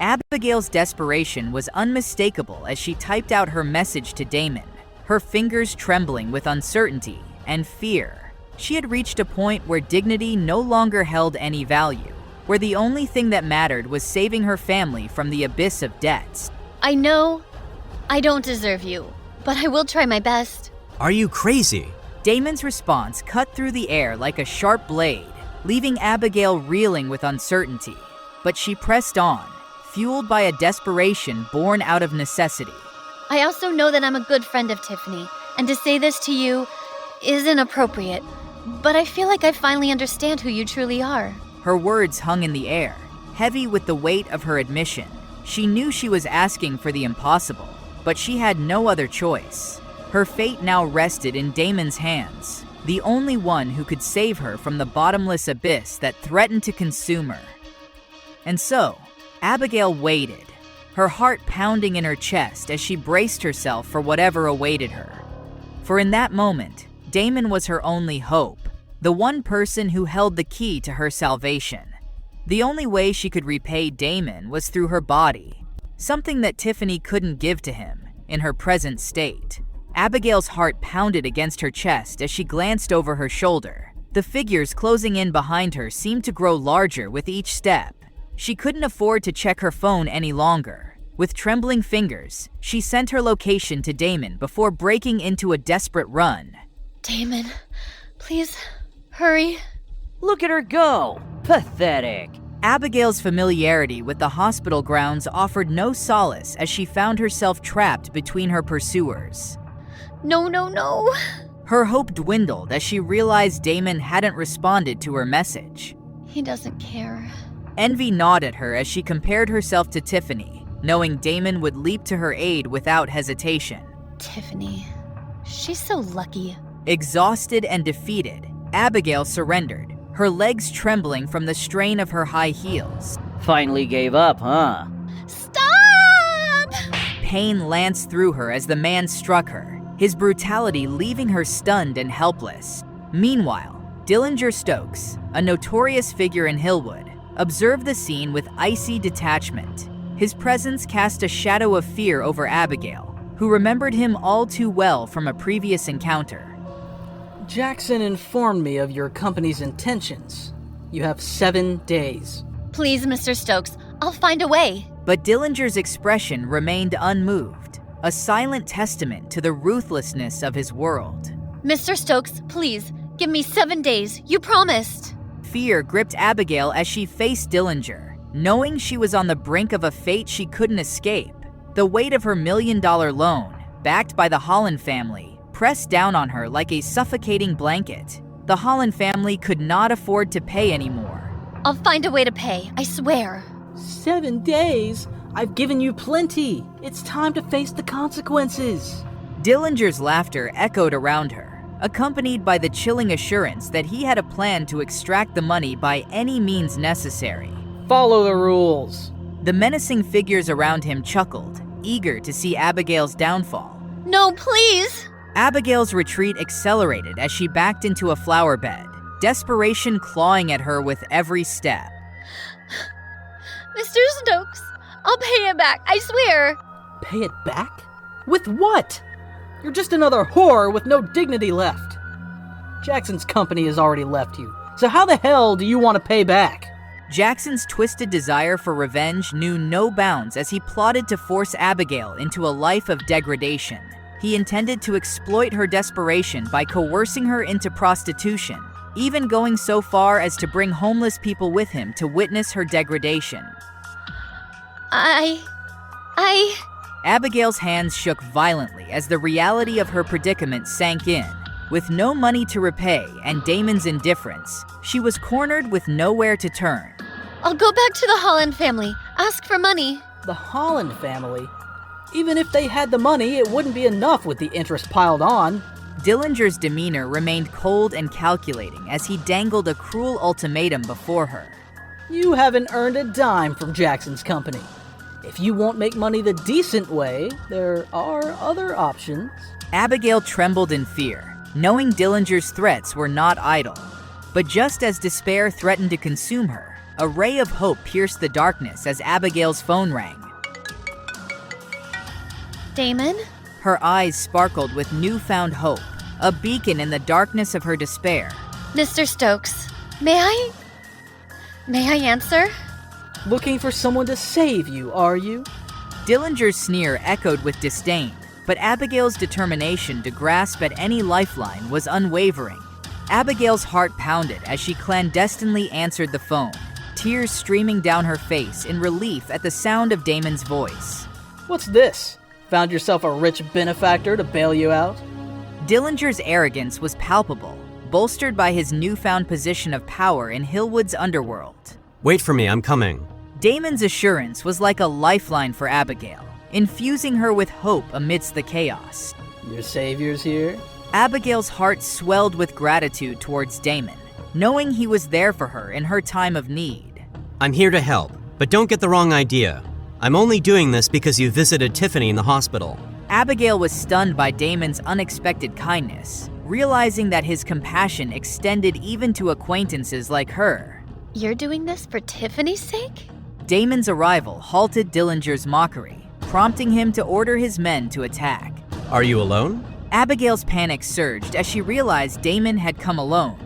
Abigail's desperation was unmistakable as she typed out her message to Damon, her fingers trembling with uncertainty and fear. She had reached a point where dignity no longer held any value, where the only thing that mattered was saving her family from the abyss of debts. I know I don't deserve you, but I will try my best. Are you crazy? Damon's response cut through the air like a sharp blade, leaving Abigail reeling with uncertainty. But she pressed on, fueled by a desperation born out of necessity. I also know that I'm a good friend of Tiffany, and to say this to you is inappropriate, but I feel like I finally understand who you truly are. Her words hung in the air, heavy with the weight of her admission. She knew she was asking for the impossible, but she had no other choice. Her fate now rested in Damon's hands, the only one who could save her from the bottomless abyss that threatened to consume her. And so, Abigail waited, her heart pounding in her chest as she braced herself for whatever awaited her. For in that moment, Damon was her only hope, the one person who held the key to her salvation. The only way she could repay Damon was through her body, something that Tiffany couldn't give to him in her present state. Abigail's heart pounded against her chest as she glanced over her shoulder. The figures closing in behind her seemed to grow larger with each step. She couldn't afford to check her phone any longer. With trembling fingers, she sent her location to Damon before breaking into a desperate run. Damon, please, hurry. Look at her go! Pathetic! Abigail's familiarity with the hospital grounds offered no solace as she found herself trapped between her pursuers. No, no, no. Her hope dwindled as she realized Damon hadn't responded to her message. He doesn't care. Envy gnawed at her as she compared herself to Tiffany, knowing Damon would leap to her aid without hesitation. Tiffany, she's so lucky. Exhausted and defeated, Abigail surrendered, her legs trembling from the strain of her high heels. Finally gave up, huh? Stop! Pain lanced through her as the man struck her, his brutality leaving her stunned and helpless. Meanwhile, Dillinger Stokes, a notorious figure in Hillwood, observed the scene with icy detachment. His presence cast a shadow of fear over Abigail, who remembered him all too well from a previous encounter. Jackson informed me of your company's intentions. You have 7 days. Please, Mr. Stokes, I'll find a way. But Dillinger's expression remained unmoved, a silent testament to the ruthlessness of his world. Mr. Stokes, please, give me 7 days. You promised. Fear gripped Abigail as she faced Dillinger, knowing she was on the brink of a fate she couldn't escape. The weight of her $1 million loan, backed by the Holland family, pressed down on her like a suffocating blanket. The Holland family could not afford to pay anymore. I'll find a way to pay, I swear. 7 days? I've given you plenty. It's time to face the consequences. Dillinger's laughter echoed around her, accompanied by the chilling assurance that he had a plan to extract the money by any means necessary. Follow the rules. The menacing figures around him chuckled, eager to see Abigail's downfall. No, please! Abigail's retreat accelerated as she backed into a flower bed, desperation clawing at her with every step. Mr. Stokes, I'll pay it back, I swear! Pay it back? With what? You're just another whore with no dignity left. Jackson's company has already left you, so how the hell do you want to pay back? Jackson's twisted desire for revenge knew no bounds as he plotted to force Abigail into a life of degradation. He intended to exploit her desperation by coercing her into prostitution, even going so far as to bring homeless people with him to witness her degradation. Abigail's hands shook violently as the reality of her predicament sank in. With no money to repay and Damon's indifference, she was cornered with nowhere to turn. I'll go back to the Holland family, ask for money. The Holland family? Even if they had the money, it wouldn't be enough with the interest piled on. Dillinger's demeanor remained cold and calculating as he dangled a cruel ultimatum before her. You haven't earned a dime from Jackson's company. If you won't make money the decent way, there are other options. Abigail trembled in fear, knowing Dillinger's threats were not idle. But just as despair threatened to consume her, A ray of hope pierced the darkness as Abigail's phone rang. Damon? Her eyes sparkled with newfound hope, a beacon in the darkness of her despair. Mr. Stokes, may I answer? Looking for someone to save you, are you? Dillinger's sneer echoed with disdain, but Abigail's determination to grasp at any lifeline was unwavering. Abigail's heart pounded as she clandestinely answered the phone, tears streaming down her face in relief at the sound of Damon's voice. What's this? Found yourself a rich benefactor to bail you out? Dillinger's arrogance was palpable, bolstered by his newfound position of power in Hillwood's underworld. Wait for me, I'm coming. Damon's assurance was like a lifeline for Abigail, infusing her with hope amidst the chaos. Your savior's here? Abigail's heart swelled with gratitude towards Damon, knowing he was there for her in her time of need. I'm here to help, but don't get the wrong idea. I'm only doing this because you visited Tiffany in the hospital. Abigail was stunned by Damon's unexpected kindness, realizing that his compassion extended even to acquaintances like her. You're doing this for Tiffany's sake? Damon's arrival halted Dillinger's mockery, prompting him to order his men to attack. Are you alone? Abigail's panic surged as she realized Damon had come alone.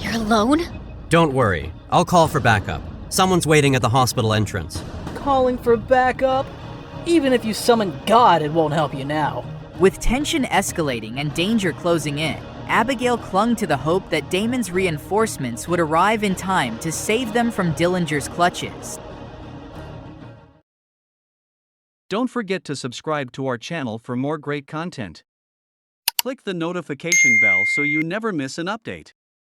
You're alone? Don't worry, I'll call for backup. Someone's waiting at the hospital entrance. Calling for backup? Even if you summon God, it won't help you now. With tension escalating and danger closing in, Abigail clung to the hope that Damon's reinforcements would arrive in time to save them from Dillinger's clutches. Don't forget to subscribe to our channel for more great content. Click the notification bell so you never miss an update.